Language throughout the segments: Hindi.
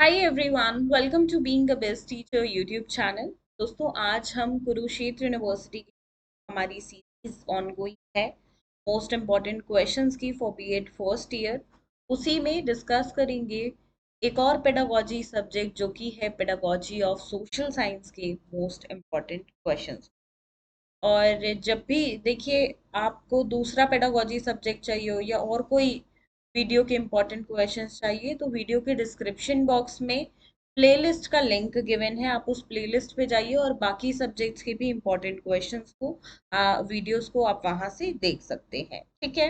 Hi everyone, welcome to being a best teacher YouTube channel. दोस्तों, आज हम कुरुक्षेत्र यूनिवर्सिटी की हमारी सीरीज ऑनगोइंग है मोस्ट इम्पॉर्टेंट क्वेश्चंस की फॉर बीएड फर्स्ट ईयर। उसी में डिस्कस करेंगे एक और पेडागोजी सब्जेक्ट जो कि है पेडागोजी ऑफ सोशल साइंस के मोस्ट इम्पॉर्टेंट क्वेश्चंस। और जब भी देखिए आपको दूसरा पेडागोजी सब्जेक्ट चाहिए हो या और कोई वीडियो के इम्पोर्टेंट क्वेश्चंस चाहिए तो वीडियो के डिस्क्रिप्शन बॉक्स में प्लेलिस्ट का लिंक गिवन है। आप उस प्लेलिस्ट पे जाइए और बाकी सब्जेक्ट्स के भी इम्पोर्टेंट क्वेश्चंस को वीडियोस को आप वहां से देख सकते हैं। ठीक है।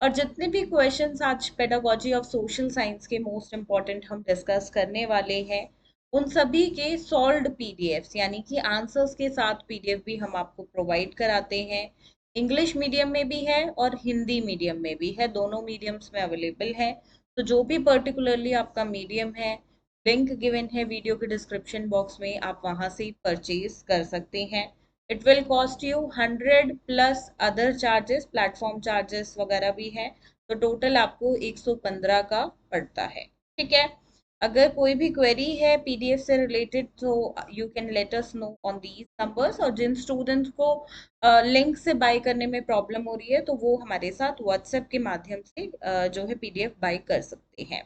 और जितने भी क्वेश्चंस आज पेडागोजी ऑफ सोशल साइंस के मोस्ट इम्पॉर्टेंट हम डिस्कस करने वाले हैं उन सभी के सॉल्व्ड पीडीएफ्स यानी कि आंसर्स के साथ पीडीएफ भी हम आपको प्रोवाइड कराते हैं। इंग्लिश मीडियम में भी है और हिंदी मीडियम में भी है, दोनों मीडियम्स में अवेलेबल है। तो जो भी पर्टिकुलरली आपका मीडियम है, लिंक गिवन है वीडियो के डिस्क्रिप्शन बॉक्स में, आप वहां से परचेज कर सकते हैं। It will cost you 100 plus other charges, platform charges वगैरह भी हैं। तो टोटल आपको 115 का पड़ता है। ठीक है। अगर कोई भी क्वेरी है पीडीएफ से रिलेटेड तो you can let us know on these numbers. और जिन स्टूडेंट्स को लिंक से बाय करने में प्रॉब्लम हो रही है तो वो हमारे साथ व्हाट्सएप के माध्यम से जो है पीडीएफ बाय कर सकते हैं।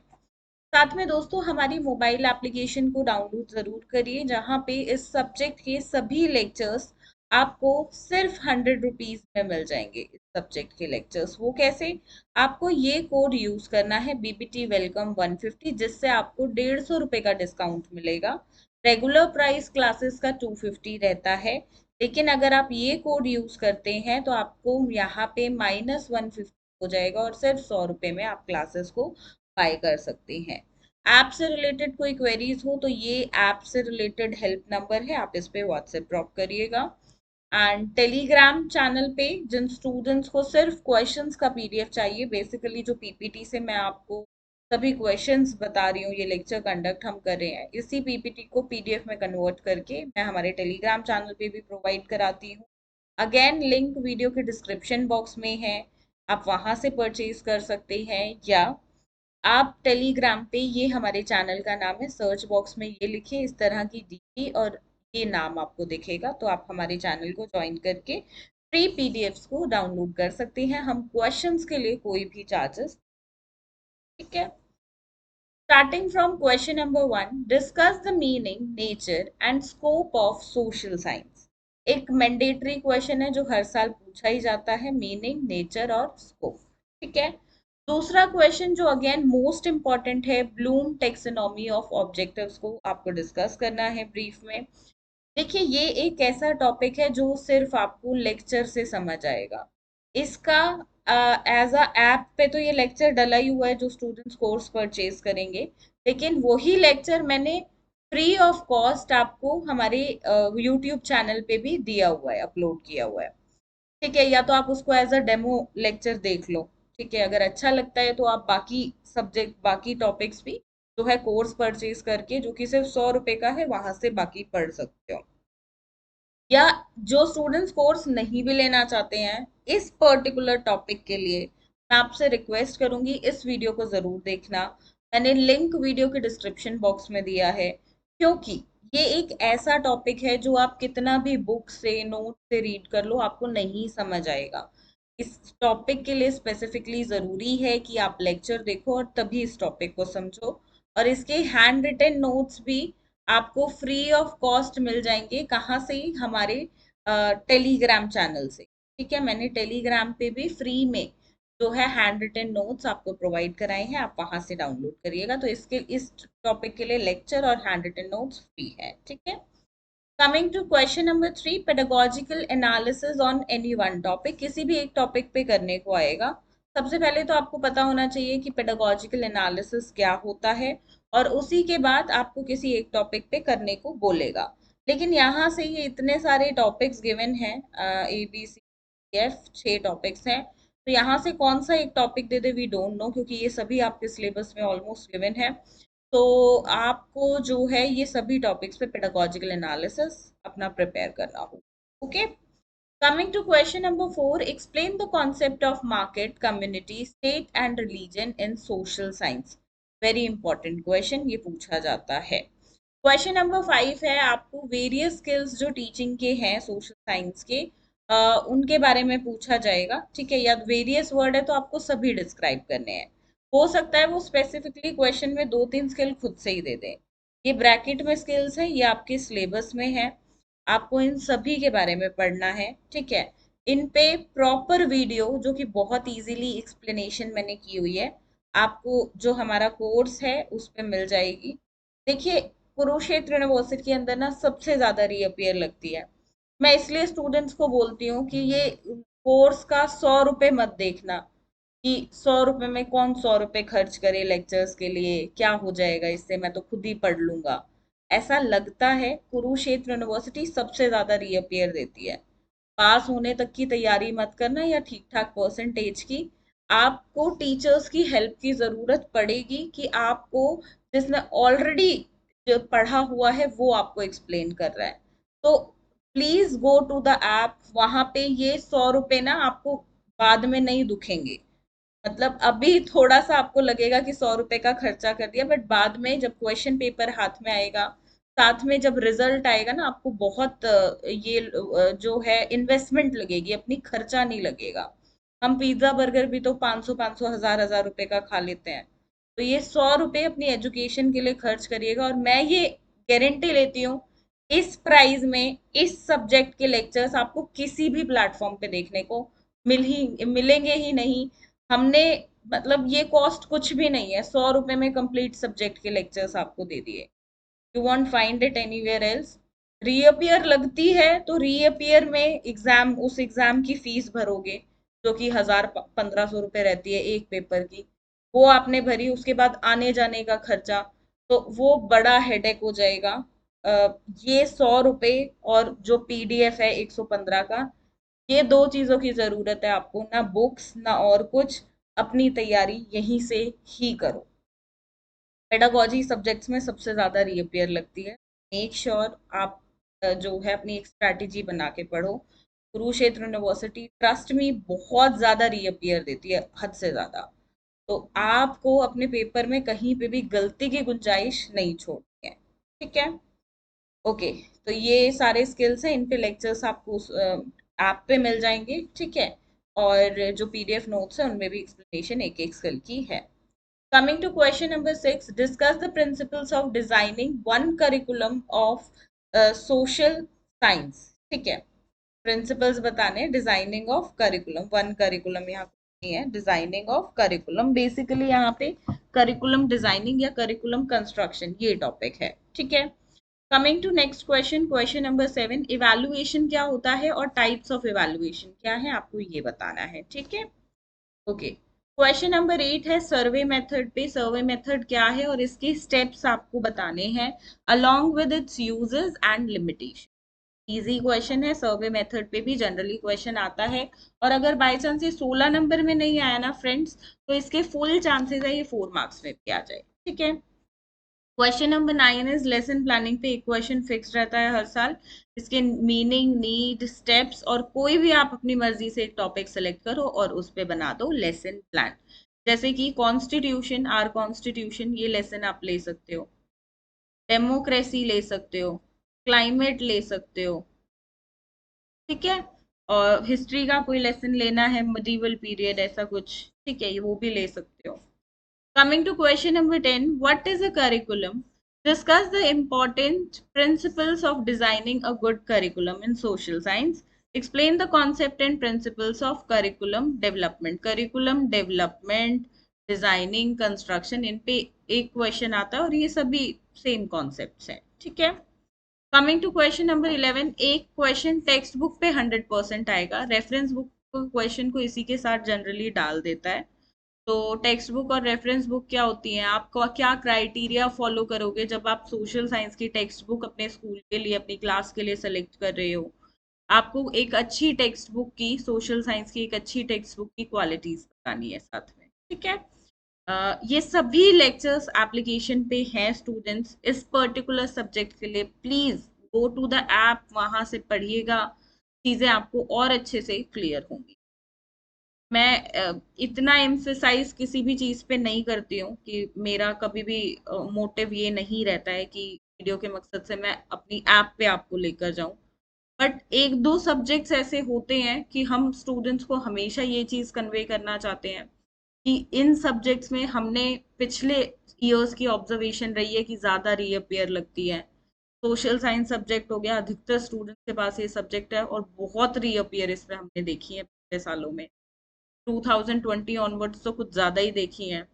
साथ में दोस्तों हमारी मोबाइल एप्लीकेशन को डाउनलोड ज़रूर करिए जहाँ पे इस सब्जेक्ट के सभी लेक्चर्स आपको सिर्फ 100 रुपीज़ में मिल जाएंगे। इस सब्जेक्ट के लेक्चर्स वो कैसे, आपको ये कोड यूज़ करना है बीबीटी वेलकम 150, जिससे आपको 150 रुपये का डिस्काउंट मिलेगा। रेगुलर प्राइस क्लासेस का 250 रहता है, लेकिन अगर आप ये कोड यूज़ करते हैं तो आपको यहाँ पे -150 हो जाएगा और सिर्फ 100 रुपये में आप क्लासेस को बाय कर सकते हैं। ऐप से रिलेटेड कोई क्वेरीज हो तो ये ऐप से रिलेटेड हेल्प नंबर है, आप इस पे व्हाट्सएप ड्रॉप करिएगा। एंड टेलीग्राम चैनल पे जिन स्टूडेंट्स को सिर्फ क्वेश्चंस का पीडीएफ चाहिए, बेसिकली जो पीपीटी से मैं आपको सभी क्वेश्चंस बता रही हूँ, ये लेक्चर कंडक्ट हम कर रहे हैं, इसी पीपीटी को पीडीएफ में कन्वर्ट करके मैं हमारे टेलीग्राम चैनल पे भी प्रोवाइड कराती हूँ। अगेन लिंक वीडियो के डिस्क्रिप्शन बॉक्स में है, आप वहां से परचेज कर सकते हैं। या आप टेलीग्राम पे, ये हमारे चैनल का नाम है, सर्च बॉक्स में ये लिखिए इस तरह की डीपी और ये नाम आपको दिखेगा, तो आप हमारे चैनल को ज्वाइन करके फ्री पीडीएफ्स को डाउनलोड कर सकते हैं। हम क्वेश्चंस के लिए कोई भी चार्जेस, ठीक है। Starting from question number 1, discuss the meaning, nature and scope of social science. एक मैंडेटरी क्वेश्चन है जो हर साल पूछा ही जाता है, मीनिंग, नेचर और स्कोप। ठीक है। दूसरा क्वेश्चन जो अगेन मोस्ट इंपॉर्टेंट है, ब्लूम टेक्सोनॉमी ऑफ ऑब्जेक्टिव्स को आपको डिस्कस करना है ब्रीफ में। देखिए ये एक ऐसा टॉपिक है जो सिर्फ आपको लेक्चर से समझ आएगा। इसका एज अ ऐप पे तो ये लेक्चर डला ही हुआ है जो स्टूडेंट्स कोर्स परचेज करेंगे, लेकिन वही लेक्चर मैंने फ्री ऑफ कॉस्ट आपको हमारे यूट्यूब चैनल पे भी दिया हुआ है, अपलोड किया हुआ है। ठीक है, या तो आप उसको एज अ डेमो लेक्चर देख लो। ठीक है, अगर अच्छा लगता है तो आप बाकी सब्जेक्ट, बाकी टॉपिक्स भी जो है कोर्स परचेज करके, जो कि सिर्फ 100 रुपए का है, वहां से बाकी पढ़ सकते हो। या जो स्टूडेंट्स कोर्स नहीं भी लेना चाहते हैं इस पर्टिकुलर टॉपिक के लिए, मैं आपसे रिक्वेस्ट करूंगी इस वीडियो को जरूर देखना। मैंने लिंक वीडियो के डिस्क्रिप्शन बॉक्स में दिया है, क्योंकि ये एक ऐसा टॉपिक है जो आप कितना भी बुक से, नोट से रीड कर लो, आपको नहीं समझ आएगा। इस टॉपिक के लिए स्पेसिफिकली ज़रूरी है कि आप लेक्चर देखो और तभी इस टॉपिक को समझो। और इसके हैंड रिटन नोट्स भी आपको फ्री ऑफ कॉस्ट मिल जाएंगे। कहाँ से? हमारे टेलीग्राम चैनल से। ठीक है, मैंने टेलीग्राम पे भी फ्री में जो है हैंड रिटन नोट्स आपको प्रोवाइड कराए हैं, आप वहां से डाउनलोड करिएगा। तो इसके इस टॉपिक के लिए लेक्चर और हैंड रिटन नोट्स फ्री है। ठीक है। Coming to question number 3, pedagogical analysis on any one topic, किसी भी एक टॉपिक पे करने को आएगा। सबसे पहले तो आपको पता होना चाहिए कि पेडागोजिकल एनालिसिस क्या होता है, और उसी के बाद आपको किसी एक टॉपिक पे करने को बोलेगा। लेकिन यहाँ से ये इतने सारे टॉपिक्स गिवन हैं, ABCF 6 टॉपिक्स हैं, तो यहाँ से कौन सा एक टॉपिक दे दे वी डोंट नो, क्योंकि ये सभी आपके सिलेबस में ऑलमोस्ट गिवन है। तो आपको जो है ये सभी टॉपिक्स पे पेडागोजिकल एनालिसिस अपना प्रिपेयर करना हो। Okay. Coming to question number 4, explain the concept of market, community, state and religion in social science. Very important question ये पूछा जाता है। क्वेश्चन नंबर 5 है, आपको वेरियस स्किल्स जो टीचिंग के हैं सोशल साइंस के, उनके बारे में पूछा जाएगा। ठीक है, या वेरियस वर्ड है तो आपको सभी डिस्क्राइब करने हैं। हो सकता है वो स्पेसिफिकली क्वेश्चन में 2-3 स्किल खुद से ही दे दें। ये ब्रैकेट में स्किल्स है, ये आपके सिलेबस में है, आपको इन सभी के बारे में पढ़ना है। ठीक है, इन पे प्रॉपर वीडियो जो कि बहुत इजीली एक्सप्लेनेशन मैंने की हुई है, आपको जो हमारा कोर्स है उस पे मिल जाएगी। देखिए, कुरुक्षेत्र यूनिवर्सिटी के अंदर ना सबसे ज्यादा रीअपियर लगती है। मैं इसलिए स्टूडेंट्स को बोलती हूँ कि ये कोर्स का 100 रुपये मत देखना, कि 100 रुपये में कौन 100 रुपये खर्च करे लेक्चर्स के लिए, क्या हो जाएगा इससे, मैं तो खुद ही पढ़ लूंगा। ऐसा लगता है, कुरुक्षेत्र यूनिवर्सिटी सबसे ज्यादा रीअपियर देती है। पास होने तक की तैयारी मत करना या ठीक ठाक परसेंटेज की, आपको टीचर्स की हेल्प की जरूरत पड़ेगी कि आपको, जिसने ऑलरेडी जो पढ़ा हुआ है वो आपको एक्सप्लेन कर रहा है। तो please go to the app, वहां पे ये 100 रुपये ना आपको बाद में नहीं दुखेंगे। मतलब अभी थोड़ा सा आपको लगेगा कि 100 रुपए का खर्चा कर दिया, बट बाद में जब क्वेश्चन पेपर हाथ में आएगा, साथ में जब रिजल्ट आएगा ना, आपको बहुत ये जो है इन्वेस्टमेंट लगेगी, अपनी खर्चा नहीं लगेगा। हम पिज्जा बर्गर भी तो 500-500 हजार रुपए का खा लेते हैं। तो ये 100 रुपए अपनी एजुकेशन के लिए खर्च करिएगा, और मैं ये गारंटी लेती हूँ, इस प्राइस में इस सब्जेक्ट के लेक्चर्स आपको किसी भी प्लेटफॉर्म पे देखने को मिलेंगे ही नहीं। हमने, मतलब ये कॉस्ट कुछ भी नहीं है, 100 रुपए में कंप्लीट सब्जेक्ट के लेक्चर्स आपको दे दिए। You want find it anywhere else. Reappear लगती है तो रीअपियर में एग्जाम, उस एग्जाम की फीस भरोगे जो कि 1000-1500 रुपये रहती है एक पेपर की, वो आपने भरी। उसके बाद आने जाने का खर्चा, तो वो बड़ा हेडेक हो जाएगा। ये 100 रुपये और जो पीडीएफ है 115 का, ये दो चीजों की जरूरत है आपको, ना बुक्स ना और कुछ। अपनी तैयारी यहीं से ही करो। पेडागोजी सब्जेक्ट्स में सबसे ज्यादा रीअपियर लगती है। मेक श्योर आप जो है अपनी एक स्ट्रैटेजी बना के पढ़ो। कुरुक्षेत्र यूनिवर्सिटी ट्रस्ट में बहुत ज्यादा रीअपियर देती है, हद से ज्यादा। तो आपको अपने पेपर में कहीं पे भी गलती की गुंजाइश नहीं छोड़नी है। ठीक है, ओके। तो ये सारे स्किल्स हैं, इन पे लेक्चर्स आपको ऐप पे मिल जाएंगे। ठीक है, और जो पीडीएफ नोट्स है उनमें भी एक्सप्लेनेशन एक एक स्किल की है। Coming to question number 6, discuss the principles of designing one curriculum of social science। ठीक है, प्रिंसिपल्स बताने, designing of curriculum, one curriculum यहाँ नहीं है, डिजाइनिंग ऑफ करिकुलम। बेसिकली यहाँ पे करिकुलम डिजाइनिंग या करिकुलम कंस्ट्रक्शन ये टॉपिक है। ठीक है, coming to next question, question number 7, evaluation क्या होता है और टाइप्स ऑफ इवैल्यूएशन क्या है, आपको ये बताना है। ठीक है, ओके। क्वेश्चन नंबर 8 है सर्वे मेथड पे। सर्वे मेथड क्या है और इसके स्टेप्स आपको बताने हैं, along with its uses and limitation. Easy question है, सर्वे मेथड पे भी जनरली क्वेश्चन आता है। और अगर बाय चांस ये 16 नंबर में नहीं आया ना फ्रेंड्स, तो इसके फुल चांसेस है ये 4 मार्क्स में भी आ जाए। ठीक है, question number 9 is lesson planning पे एक क्वेश्चन फिक्स रहता है हर साल। इसके मीनिंग, नीड, स्टेप्स, और कोई भी आप अपनी मर्जी से एक टॉपिक सेलेक्ट करो और उस पे बना दो लेसन प्लान। जैसे कि कॉन्स्टिट्यूशन, आर कॉन्स्टिट्यूशन, ये लेसन आप ले सकते हो। डेमोक्रेसी ले सकते हो, क्लाइमेट ले सकते हो। ठीक है, और हिस्ट्री का कोई लेसन लेना है, मिडीवल पीरियड ऐसा कुछ, ठीक है, ये वो भी ले सकते हो। Coming to question number 10, what is a curriculum? Discuss the important principles of designing a good curriculum in social science. Explain the concept and principles of curriculum development. Curriculum development, designing, construction, इन पे एक क्वेश्चन आता है और ये सभी सेम कॉन्सेप्ट्स हैं। ठीक है, कमिंग टू क्वेश्चन नंबर 11, एक क्वेश्चन टेक्स्ट बुक पे 100% आएगा, रेफरेंस बुक क्वेश्चन को इसी के साथ जनरली डाल देता है। तो टेक्स्ट बुक और रेफरेंस बुक क्या होती हैं, आपको क्या क्राइटेरिया फॉलो करोगे जब आप सोशल साइंस की टेक्स्ट बुक अपने स्कूल के लिए, अपनी क्लास के लिए सेलेक्ट कर रहे हो। आपको एक अच्छी टेक्स्ट बुक की, सोशल साइंस की एक अच्छी टेक्स्ट बुक की क्वालिटीज बतानी है साथ में। ठीक है, ये सभी लेक्चर्स एप्लीकेशन पे हैं स्टूडेंट्स इस पर्टिकुलर सब्जेक्ट के लिए। Please go to the app, वहां से पढ़िएगा, चीजें आपको और अच्छे से क्लियर होंगी। मैं इतना एम्फेसाइज किसी भी चीज पे नहीं करती हूँ कि मेरा कभी भी मोटिव ये नहीं रहता है कि वीडियो के मकसद से मैं अपनी ऐप पे आपको लेकर जाऊं। बट एक दो सब्जेक्ट्स ऐसे होते हैं कि हम स्टूडेंट्स को हमेशा ये चीज कन्वे करना चाहते हैं कि इन सब्जेक्ट्स में हमने पिछले ईयर्स की ऑब्जर्वेशन रही है कि ज्यादा रीअपियर लगती है। सोशल साइंस सब्जेक्ट हो गया, अधिकतर स्टूडेंट्स के पास ये सब्जेक्ट है और बहुत रीअपियर इसमें हमने देखी है पिछले सालों में। 2020 ऑनवर्ड्स तो कुछ ज्यादा ही देखी हैं।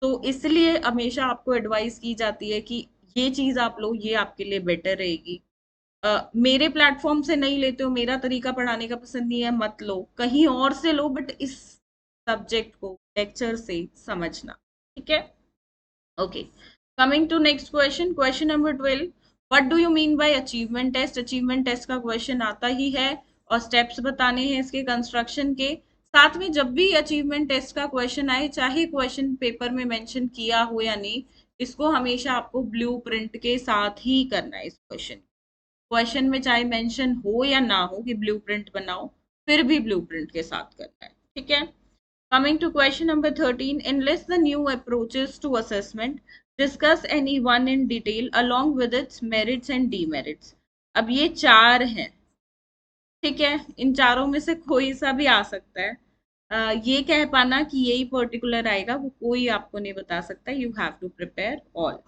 तो इसलिए हमेशा आपको एडवाइस की जाती है कि ये चीज आप लो, ये आपके लिए बेटर रहेगी। मेरे प्लेटफॉर्म से नहीं लेते हो, मेरा तरीका पढ़ाने का पसंद नहीं है, मत लो, कहीं और से लो, बट इस सब्जेक्ट को लेक्चर से समझना। ठीक है, okay. Coming to next question, question number 12, what do you mean by achievement test. Achievement test का क्वेश्चन आता ही है और स्टेप्स बताने हैं इसके कंस्ट्रक्शन के। साथ में जब भी अचीवमेंट टेस्ट का क्वेश्चन आए, चाहे क्वेश्चन पेपर में मेंशन किया हो या नहीं, इसको हमेशा आपको ब्लू प्रिंट के साथ ही करना है। इस क्वेश्चन में चाहे मेंशन हो या ना हो कि ब्लूप्रिंट बनाओ, फिर भी ब्लूप्रिंट के साथ करना है। ठीक है, coming to question number 13, enlist the new approaches to assessment, discuss any one in detail along with its merits and demerits। अब ये चार हैं, ठीक है, इन चारों में से कोई सा भी आ सकता है। ये कह पाना कि यही पर्टिकुलर आएगा वो कोई आपको नहीं बता सकता। You have to prepare all.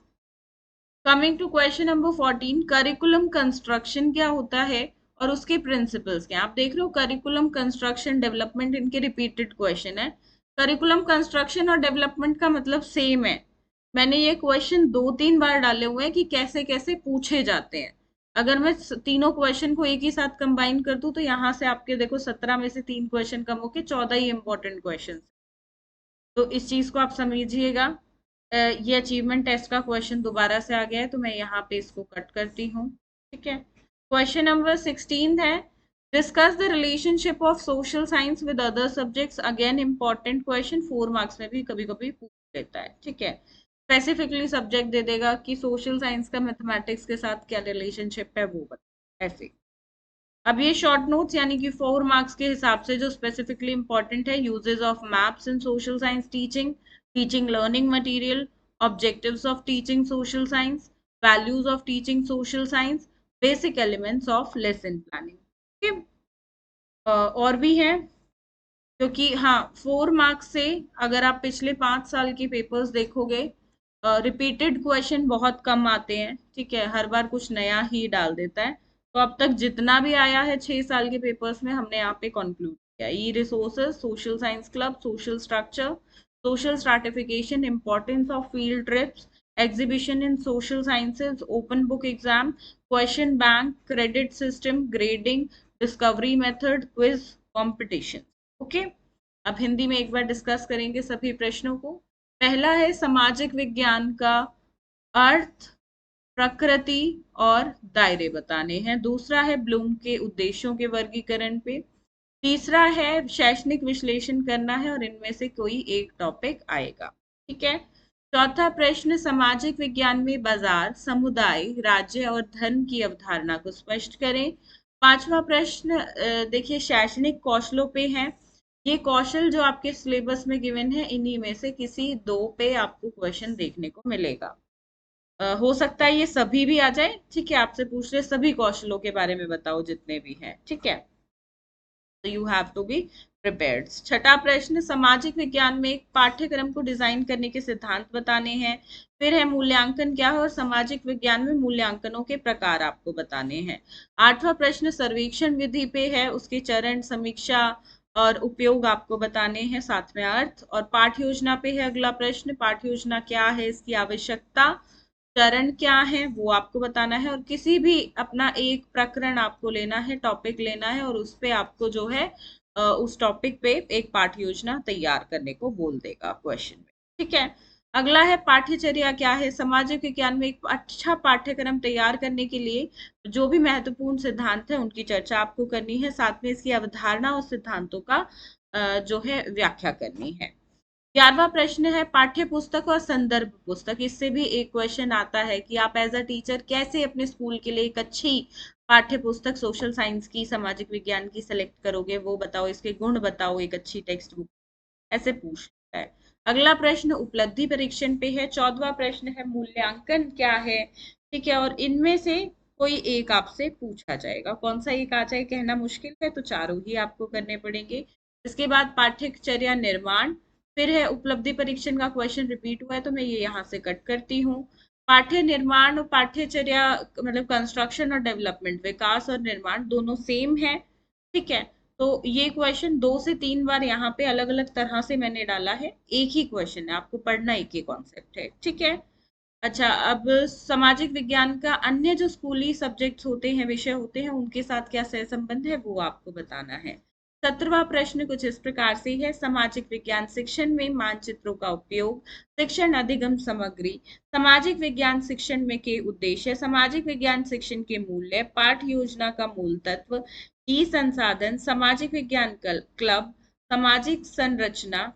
Coming to question number 14, curriculum construction क्या होता है और उसके प्रिंसिपल्स क्या। आप देख रहे हो करिकुलम कंस्ट्रक्शन डेवलपमेंट, इनके रिपीटेड क्वेश्चन है। करिकुलम कंस्ट्रक्शन और डेवलपमेंट का मतलब सेम है। मैंने ये क्वेश्चन 2-3 बार डाले हुए हैं कि कैसे कैसे पूछे जाते हैं। अगर मैं तीनों क्वेश्चन को एक ही साथ कंबाइन कर दूं तो यहाँ से आपके देखो 17 में से 3 क्वेश्चन कम होके 14 ही इंपॉर्टेंट क्वेश्चन। तो इस चीज को आप समझिएगा। ये अचीवमेंट टेस्ट का क्वेश्चन दोबारा से आ गया है तो मैं यहाँ पे इसको कट करती हूँ। ठीक है, क्वेश्चन नंबर 16 है, discuss the relationship of social science with other subjects. Again important question, 4 marks में भी कभी कभी पूछ लेता है। ठीक है, स्पेसिफिकली सब्जेक्ट दे देगा कि सोशल साइंस का मैथमेटिक्स के साथ क्या रिलेशनशिप है वो बता ऐसे। अब ये शॉर्ट नोट्स यानी कि 4 मार्क्स के हिसाब से जो स्पेसिफिकली इंपॉर्टेंट है, uses of maps in social science teaching, teaching learning material, objectives of teaching social science, values of teaching social science, basic elements of lesson planning. और भी हैं, क्योंकि हाँ 4 मार्क्स से अगर आप पिछले 5 साल के पेपर्स देखोगे, रिपीटेड क्वेश्चन बहुत कम आते हैं। ठीक है, हर बार कुछ नया ही डाल देता है। तो अब तक जितना भी आया है 6 साल के पेपर्स में, हमने यहाँ पे कंक्लूड किया। ई resources, social science club, social structure, social stratification, importance of field trips, exhibition in social sciences, open book exam, question bank, credit system, grading, discovery method, quiz, competition. Okay, अब हिंदी में एक बार डिस्कस करेंगे सभी प्रश्नों को। पहला है सामाजिक विज्ञान का अर्थ, प्रकृति और दायरे बताने हैं। दूसरा है ब्लूम के उद्देश्यों के वर्गीकरण पे। तीसरा है शैक्षणिक विश्लेषण करना है और इनमें से कोई एक टॉपिक आएगा। ठीक है, चौथा प्रश्न, सामाजिक विज्ञान में बाजार, समुदाय, राज्य और धर्म की अवधारणा को स्पष्ट करें। पांचवा प्रश्न देखिए शैक्षणिक कौशलों पे है। ये कौशल जो आपके सिलेबस में गिवन है, इन्हीं में से किसी दो पे आपको क्वेश्चन देखने को मिलेगा। हो सकता है ये सभी भी आ जाए। ठीक है, आपसे पूछ रहे सभी कौशलों के बारे में बताओ जितने भी हैं। ठीक है, तो you have to be prepared. छठा प्रश्न, सामाजिक विज्ञान में एक पाठ्यक्रम को डिजाइन करने के सिद्धांत बताने हैं। फिर है मूल्यांकन क्या है और सामाजिक विज्ञान में मूल्यांकनों के प्रकार आपको बताने हैं। आठवां प्रश्न सर्वेक्षण विधि पे है, उसके चरण, समीक्षा और उपयोग आपको बताने हैं। साथ में अर्थ और पाठ योजना पे है अगला प्रश्न, पाठ योजना क्या है, इसकी आवश्यकता, चरण क्या है वो आपको बताना है। और किसी भी अपना एक प्रकरण आपको लेना है, टॉपिक लेना है और उस पे आपको जो है उस टॉपिक पे एक पाठ योजना तैयार करने को बोल देगा क्वेश्चन में। ठीक है, अगला है पाठ्यचर्या क्या है। सामाजिक विज्ञान में एक अच्छा पाठ्यक्रम तैयार करने के लिए जो भी महत्वपूर्ण सिद्धांत है उनकी चर्चा आपको करनी है। साथ में इसकी अवधारणा और सिद्धांतों का जो है व्याख्या करनी है। 11वां प्रश्न है पाठ्य पुस्तक और संदर्भ पुस्तक। इससे भी एक क्वेश्चन आता है कि आप एज अ टीचर कैसे अपने स्कूल के लिए एक अच्छी पाठ्य पुस्तक सोशल साइंस की, सामाजिक विज्ञान की सेलेक्ट करोगे, वो बताओ, इसके गुण बताओ एक अच्छी टेक्स्ट बुक, ऐसे पूछता है। अगला प्रश्न उपलब्धि परीक्षण पे है। 14वां प्रश्न है मूल्यांकन क्या है। ठीक है, और इनमें से कोई एक आपसे पूछा जाएगा, कौन सा एक आ जाए कहना मुश्किल है, तो चारों ही आपको करने पड़ेंगे। इसके बाद पाठ्यचर्या निर्माण, फिर है उपलब्धि परीक्षण का क्वेश्चन रिपीट हुआ है तो मैं ये यहाँ से कट करती हूँ। पाठ्य निर्माण और पाठ्यचर्या मतलब कंस्ट्रक्शन और डेवलपमेंट, विकास और निर्माण दोनों सेम है। ठीक है, तो ये क्वेश्चन 2 से 3 बार यहाँ पे अलग अलग तरह से मैंने डाला है, एक ही क्वेश्चन है, आपको पढ़ना एक ही कॉन्सेप्ट है। ठीक है, अच्छा, अब सामाजिक विज्ञान का अन्य जो स्कूली सब्जेक्ट्स होते हैं, विषय होते हैं, उनके साथ क्या सहसंबंध है वो आपको बताना है। 17वां प्रश्न कुछ इस प्रकार से है, सामाजिक विज्ञान शिक्षण में मानचित्रों का उपयोग, शिक्षण अधिगम सामग्री, सामाजिक विज्ञान शिक्षण में के उद्देश्य, सामाजिक विज्ञान शिक्षण के मूल्य, पाठ योजना का मूल तत्व, ई संसाधन, सामाजिक विज्ञान क्लब, सामाजिक संरचना,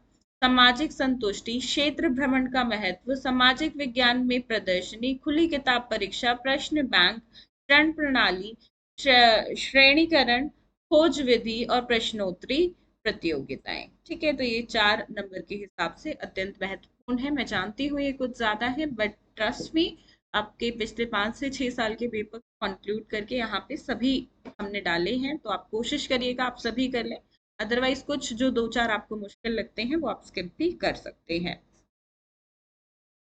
सामाजिक संतुष्टि, क्षेत्र भ्रमण का महत्व, सामाजिक विज्ञान में प्रदर्शनी, खुली किताब परीक्षा, प्रश्न बैंक, ऋण प्रणाली, श्रेणीकरण, खोज विधि और प्रश्नोत्तरी प्रतियोगिताएं। ठीक है, तो ये 4 नंबर के हिसाब से अत्यंत महत्वपूर्ण है। मैं जानती हूँ ये कुछ ज्यादा है, बट ट्रस्ट मी, आपके पिछले 5 से 6 साल के पेपर कंक्लूड करके यहाँ पे सभी हमने डाले हैं, तो आप कोशिश करिएगा आप सभी कर लें। अदरवाइज कुछ जो 2-4 आपको मुश्किल लगते हैं वो आप स्किप भी कर सकते हैं।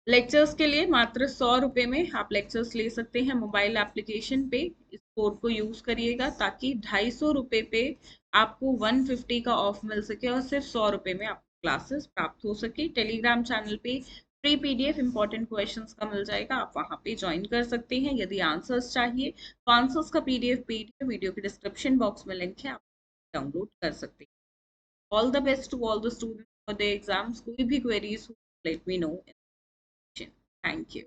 लेक्चर्स के लिए मात्र 100 रुपये में आप लेक्चर्स ले सकते हैं मोबाइल एप्लीकेशन पे। इस कोड को यूज करिएगा ताकि 250 रुपये पे आपको 150 का ऑफ मिल सके और सिर्फ 100 रुपये में आपको क्लासेस प्राप्त हो सके। टेलीग्राम चैनल पे फ्री पीडीएफ इंपॉर्टेंट क्वेश्चंस का मिल जाएगा, आप वहां पे ज्वाइन कर सकते हैं। यदि आंसर्स चाहिए तो आंसर्स का पीडीएफ वीडियो के डिस्क्रिप्शन बॉक्स में लिंक है, आप डाउनलोड कर सकते हैं। All the best to all the students for the exams. कोई भी क्वेरीज हो, let me know. Thank you.